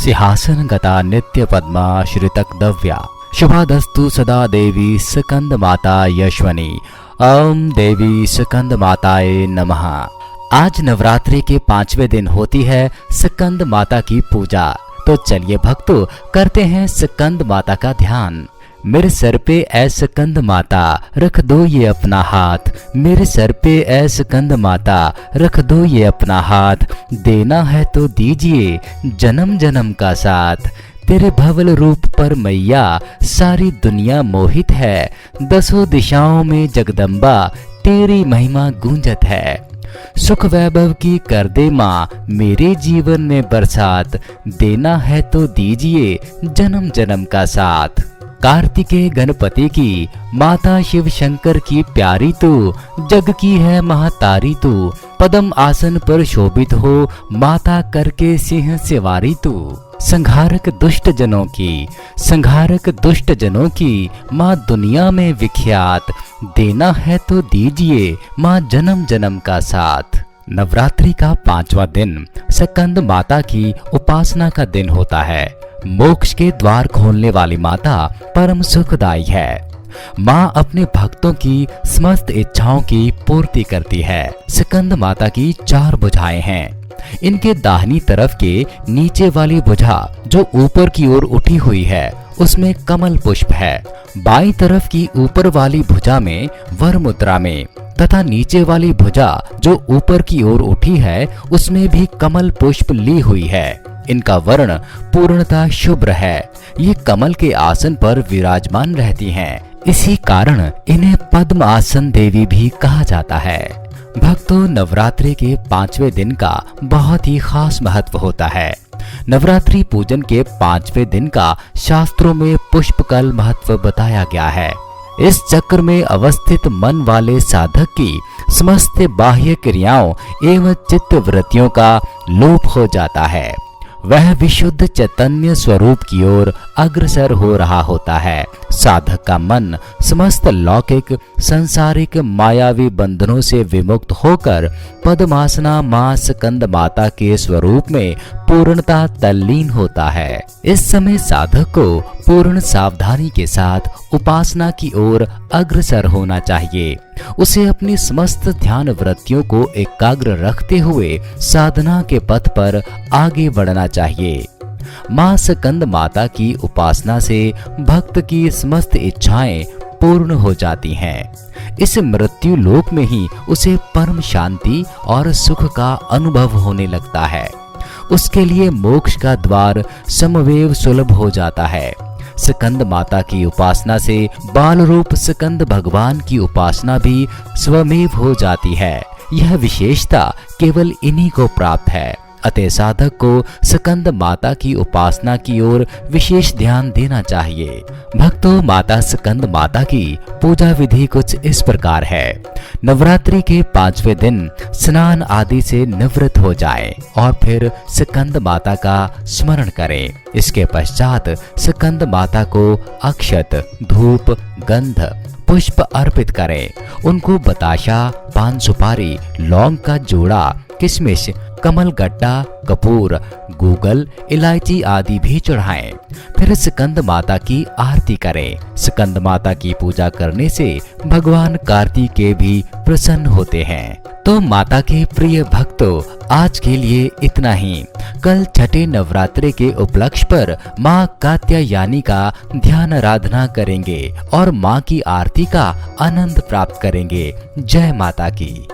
सिंहासन गता नित्य पद्मा श्रितकदव्या शुभादस्तु सदा देवी स्कंद माता यशवनी। ओम देवी स्कंद माताए नमः। आज नवरात्रि के 5वें दिन होती है स्कंद माता की पूजा। तो चलिए भक्तों, करते हैं स्कंद माता का ध्यान। मेरे सर पे ऐ स्कंद माता रख दो ये अपना हाथ, मेरे सर पे ऐ स्कंद माता रख दो ये अपना हाथ, देना है तो दीजिए जन्म जन्म का साथ। तेरे भवल रूप पर मैया सारी दुनिया मोहित है, दसों दिशाओं में जगदम्बा तेरी महिमा गूंजत है। सुख वैभव की कर दे माँ मेरे जीवन में बरसात, देना है तो दीजिए जन्म जन्म का साथ। कार्तिकेय गणपति की माता शिव शंकर की प्यारी तू, जग की है महातारी तू, पद्म आसन पर शोभित हो माता करके सिंह सवारी तू। संहारक दुष्ट जनों की माँ दुनिया में विख्यात, देना है तो दीजिए माँ जन्म जन्म का साथ। नवरात्रि का 5वां दिन स्कंद माता की उपासना का दिन होता है। मोक्ष के द्वार खोलने वाली माता परम सुखदायी है। माँ अपने भक्तों की समस्त इच्छाओं की पूर्ति करती है। स्कंद माता की 4 भुजाएं हैं। इनके दाहिनी तरफ के नीचे वाली भुजा जो ऊपर की ओर उठी हुई है उसमें कमल पुष्प है। बाईं तरफ की ऊपर वाली भुजा में वर मुद्रा में तथा नीचे वाली भुजा जो ऊपर की ओर उठी है उसमें भी कमल पुष्प ली हुई है। इनका वर्ण पूर्णतः शुभ्र है। ये कमल के आसन पर विराजमान रहती हैं। इसी कारण इन्हें पद्म आसन देवी भी कहा जाता है। भक्तों, नवरात्रि के 5वें दिन का बहुत ही खास महत्व होता है। नवरात्रि पूजन के 5वें दिन का शास्त्रों में पुष्पकल महत्व बताया गया है। इस चक्र में अवस्थित मन वाले साधक की समस्त बाह्य क्रियाओं एवं चित्त वृत्तियों का लोप हो जाता है। वह विशुद्ध चैतन्य स्वरूप की ओर अग्रसर हो रहा होता है। साधक का मन समस्त लौकिक संसारिक मायावी बंधनों से विमुक्त होकर पद्मासना मां स्कंद माता के स्वरूप में पूर्णतः तल्लीन होता है। इस समय साधक को पूर्ण सावधानी के साथ उपासना की ओर अग्रसर होना चाहिए। उसे अपनी समस्त ध्यान वृत्तियों को एकाग्र रखते हुए साधना के पथ पर आगे बढ़ना चाहिए। मां स्कंद माता की उपासना से भक्त की समस्त इच्छाएं पूर्ण हो जाती हैं। इस मृत्यु लोक में ही उसे परम शांति और सुख का अनुभव होने लगता है। उसके लिए मोक्ष का द्वार समवेव सुलभ हो जाता है। स्कंद माता की उपासना से बाल रूप स्कंद भगवान की उपासना भी स्वमेव हो जाती है। यह विशेषता केवल इन्हीं को प्राप्त है। अतः साधक को स्कंद माता की उपासना की ओर विशेष ध्यान देना चाहिए। भक्तों, माता स्कंद माता की पूजा विधि कुछ इस प्रकार है। नवरात्रि के 5वें दिन स्नान आदि से निवृत्त हो जाएं और फिर स्कंद माता का स्मरण करें। इसके पश्चात स्कंद माता को अक्षत, धूप, गंध, पुष्प अर्पित करें। उनको बताशा, पान सुपारी, लौंग का जोड़ा, किशमिश, कमल गट्टा, कपूर, गूगल, इलायची आदि भी चढ़ाएं। फिर स्कंद माता की आरती करें। स्कंद माता की पूजा करने से भगवान कार्तिकेय भी प्रसन्न होते हैं। तो माता के प्रिय भक्तों, आज के लिए इतना ही। कल छठे नवरात्रि के उपलक्ष्य पर माँ कात्यायनी का ध्यान आराधना करेंगे और माँ की आरती का आनंद प्राप्त करेंगे। जय माता की।